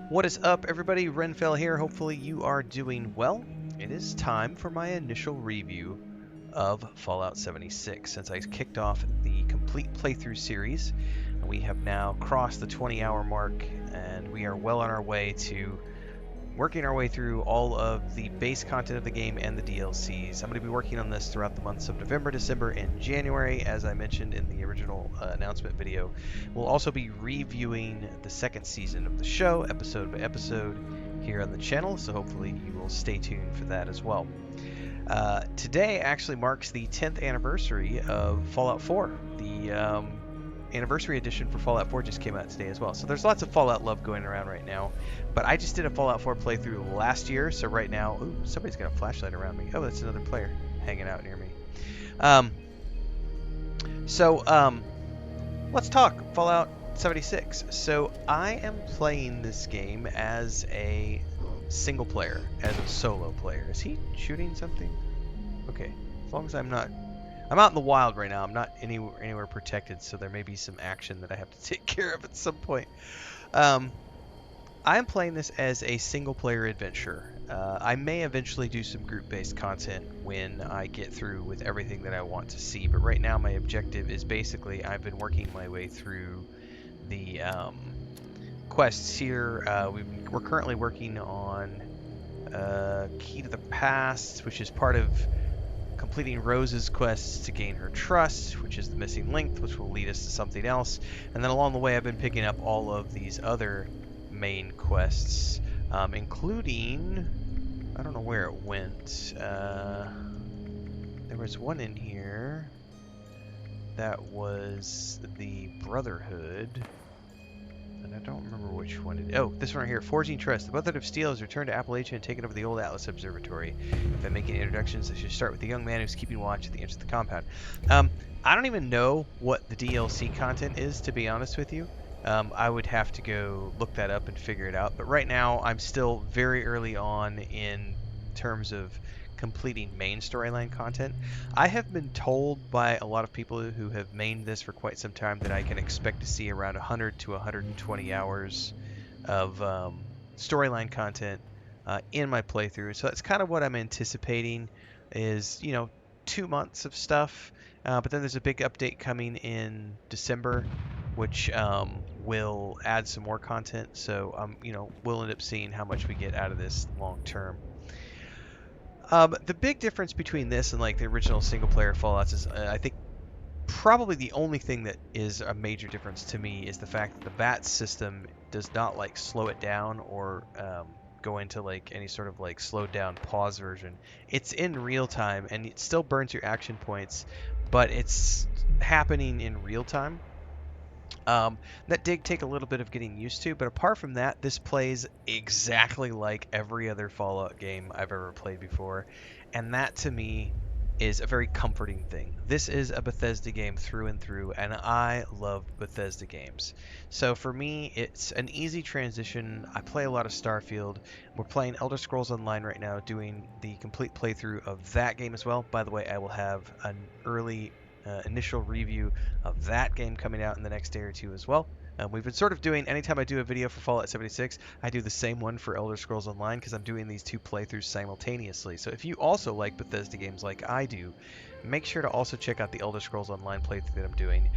What is up, everybody? Renfail here. Hopefully you are doing well. It is time for my initial review of Fallout 76. Since I kicked off the complete playthrough series, we have now crossed the 20-hour mark, and we are well on our way to working our way through all of the base content of the game and the DLCs. I'm going to be working on this throughout the months of November, December, and January, as I mentioned in the original announcement video. We'll also be reviewing the second season of the show, episode by episode, here on the channel, so hopefully you will stay tuned for that as well. Today actually marks the 10th anniversary of Fallout 4. The anniversary edition for Fallout 4 just came out today as well. So there's lots of Fallout love going around right now. But I just did a Fallout 4 playthrough last year, so right now... Ooh, somebody's got a flashlight around me. Oh, that's another player hanging out near me. Let's talk Fallout 76. So I am playing this game as a single player, as a solo player. Is he shooting something? Okay, as long as I'm not... I'm out in the wild right now. I'm not anywhere protected, so there may be some action that I have to take care of at some point. I am playing this as a single-player adventure. I may eventually do some group-based content when I get through with everything that I want to see, but right now my objective is basically I've been working my way through the quests here. We're currently working on Key to the Past, which is part of completing Rose's quests to gain her trust, which is the missing link, which will lead us to something else. And then along the way, I've been picking up all of these other main quests, including... I don't know where it went. There was one in here that was the Brotherhood. And I don't remember which one it is. Oh, this one right here. Forging Trust. The Brotherhood of Steel has returned to Appalachia and taken over the old Atlas Observatory. If I'm making introductions, I should start with the young man who's keeping watch at the edge of the compound. I don't even know what the DLC content is, to be honest with you. I would have to go look that up and figure it out. But right now, I'm still very early on in terms of completing main storyline content. I have been told by a lot of people who have mained this for quite some time that I can expect to see around 100 to 120 hours of storyline content in my playthrough. So that's kind of what I'm anticipating is, 2 months of stuff. But then there's a big update coming in December, which will add some more content. So, we'll end up seeing how much we get out of this long term. The big difference between this and like the original single-player Fallouts is, I think, probably the only thing that is a major difference to me is the fact that the BAT system does not like slow it down or go into like any sort of like slowed down pause version. It's in real time and it still burns your action points, but it's happening in real time. That did take a little bit of getting used to, but apart from that, this plays exactly like every other Fallout game I've ever played before, and that to me is a very comforting thing. This is a Bethesda game through and through, and I love Bethesda games. So for me, it's an easy transition. I play a lot of Starfield. We're playing Elder Scrolls Online right now, doing the complete playthrough of that game as well. By the way, I will have an early initial review of that game coming out in the next day or two as well. We've been sort of doing, anytime I do a video for Fallout 76, I do the same one for Elder Scrolls Online because I'm doing these two playthroughs simultaneously. So if you also like Bethesda games like I do, make sure to also check out the Elder Scrolls Online playthrough that I'm doing.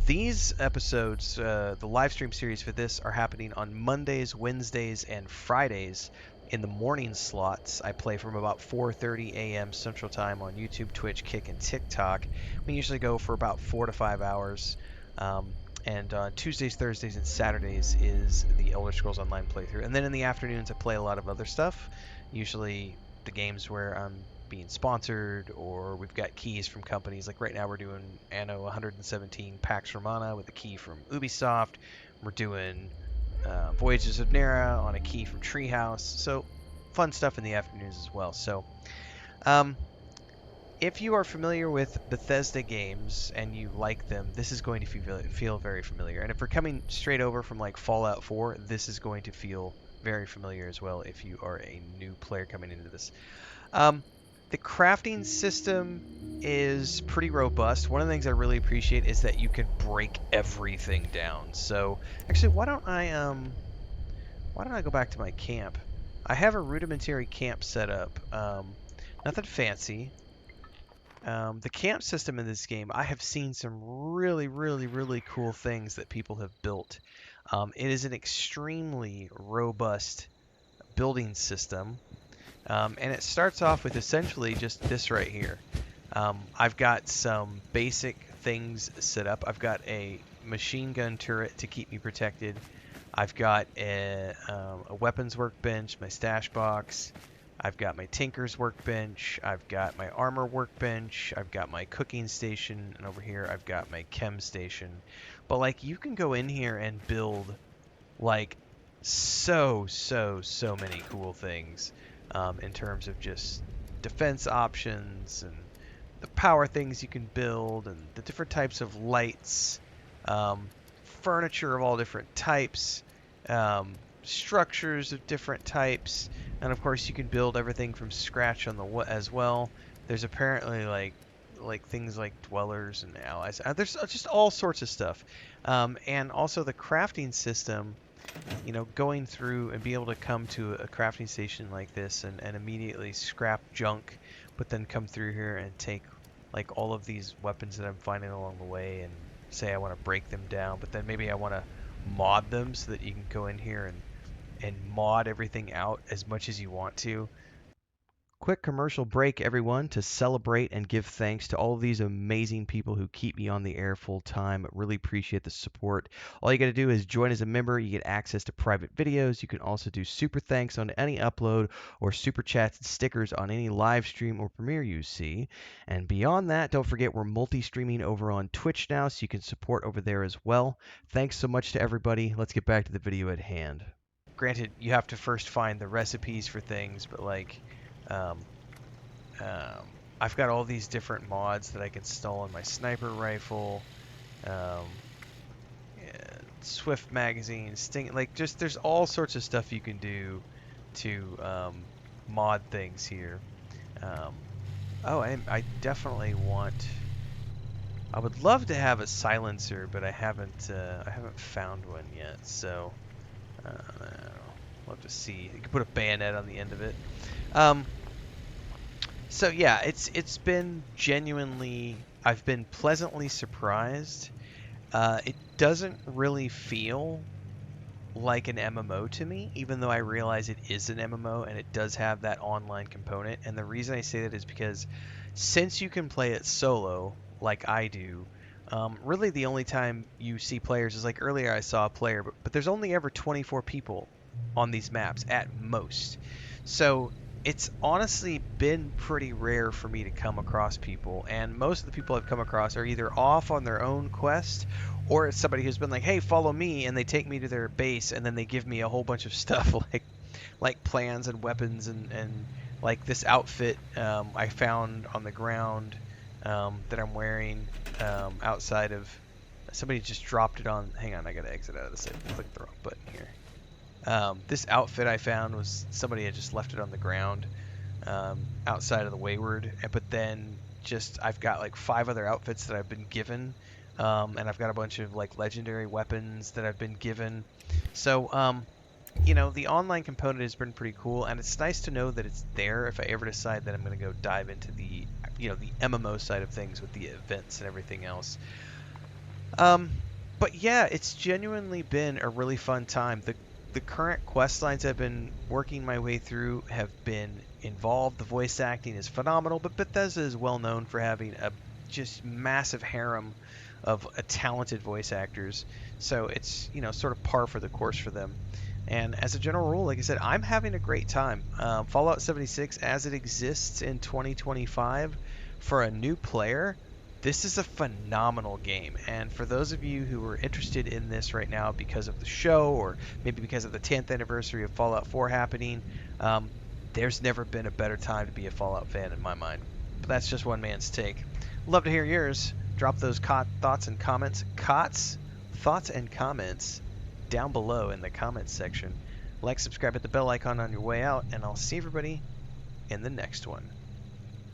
These episodes, the live stream series for this, are happening on Mondays, Wednesdays, and Fridays. In the morning slots, I play from about 4:30 a.m. Central Time on YouTube, Twitch, Kick, and TikTok. We usually go for about 4 to 5 hours. And on Tuesdays, Thursdays, and Saturdays is the Elder Scrolls Online playthrough. And then in the afternoons, I play a lot of other stuff. Usually the games where I'm being sponsored or we've got keys from companies. Like right now we're doing Anno 117 Pax Romana with a key from Ubisoft. We're doing Voyages of Nera on a key from Treehouse. So fun stuff in the afternoons as well. So if you are familiar with Bethesda games and you like them, this is going to feel very familiar. And if you're coming straight over from like Fallout 4, this is going to feel very familiar as well if you are a new player coming into this. The crafting system is pretty robust. One of the things I really appreciate is that you can break everything down. So actually, why don't I Why don't I go back to my camp? I have a rudimentary camp set up. Nothing fancy. The camp system in this game, I have seen some really cool things that people have built. It is an extremely robust building system, and it starts off with essentially just this right here. I've got some basic things set up. I've got a machine gun turret to keep me protected. I've got a weapons workbench, my stash box. I've got my tinker's workbench. I've got my armor workbench. I've got my cooking station, and over here I've got my chem station. But like, you can go in here and build like so many cool things in terms of just defense options and the power things you can build and the different types of lights, furniture of all different types, structures of different types, and of course you can build everything from scratch on the as well. There's apparently like things like dwellers and allies. There's just all sorts of stuff, and also the crafting system. You know, going through and be able to come to a crafting station like this and immediately scrap junk, but then come through here and take like all of these weapons that I'm finding along the way and say I want to break them down, but then maybe I want to mod them so that you can go in here and mod everything out as much as you want to. Quick commercial break, everyone, to celebrate and give thanks to all of these amazing people who keep me on the air full time. Really appreciate the support. All you got to do is join as a member. You get access to private videos. You can also do super thanks on any upload or super chats and stickers on any live stream or premiere you see. And beyond that, don't forget we're multi-streaming over on Twitch now, so you can support over there as well. Thanks so much to everybody. Let's get back to the video at hand. Granted, you have to first find the recipes for things, but like, um, I've got all these different mods that I can install on my sniper rifle, Swift magazine, Sting, like just there's all sorts of stuff you can do to mod things here. Oh, I definitely want. I would love to have a silencer, but I haven't found one yet. So, we'll have to see. You can put a bayonet on the end of it. So yeah, it's been genuinely. I've been pleasantly surprised. It doesn't really feel like an MMO to me, even though I realize it is an MMO and it does have that online component. And the reason I say that is because since you can play it solo, like I do, really the only time you see players is like earlier I saw a player, but there's only ever 24 people on these maps at most. So it's honestly been pretty rare for me to come across people, and most of the people I've come across are either off on their own quest, or it's somebody who's been like, hey, follow me, and they take me to their base, and then they give me a whole bunch of stuff like plans and weapons and like this outfit I found on the ground that I'm wearing outside of. Somebody just dropped it on. Hang on, I gotta exit out of this. I clicked the wrong button here. This outfit I found was somebody had just left it on the ground outside of the Wayward, but then just I've got like 5 other outfits that I've been given, and I've got a bunch of like legendary weapons that I've been given. So you know, the online component has been pretty cool, and it's nice to know that it's there if I ever decide that I'm going to go dive into the the MMO side of things with the events and everything else. But yeah, it's genuinely been a really fun time. The current quest lines I've been working my way through have been involved. The voice acting is phenomenal, but Bethesda is well known for having a just massive harem of talented voice actors. So it's, sort of par for the course for them. And as a general rule, like I said, I'm having a great time. Fallout 76, as it exists in 2025, for a new player, this is a phenomenal game. And for those of you who are interested in this right now because of the show, or maybe because of the 10th anniversary of Fallout 4 happening, there's never been a better time to be a Fallout fan in my mind. But that's just one man's take. Love to hear yours. Drop those thoughts and comments. Thoughts and comments down below in the comments section. Like, subscribe, hit the bell icon on your way out, and I'll see everybody in the next one.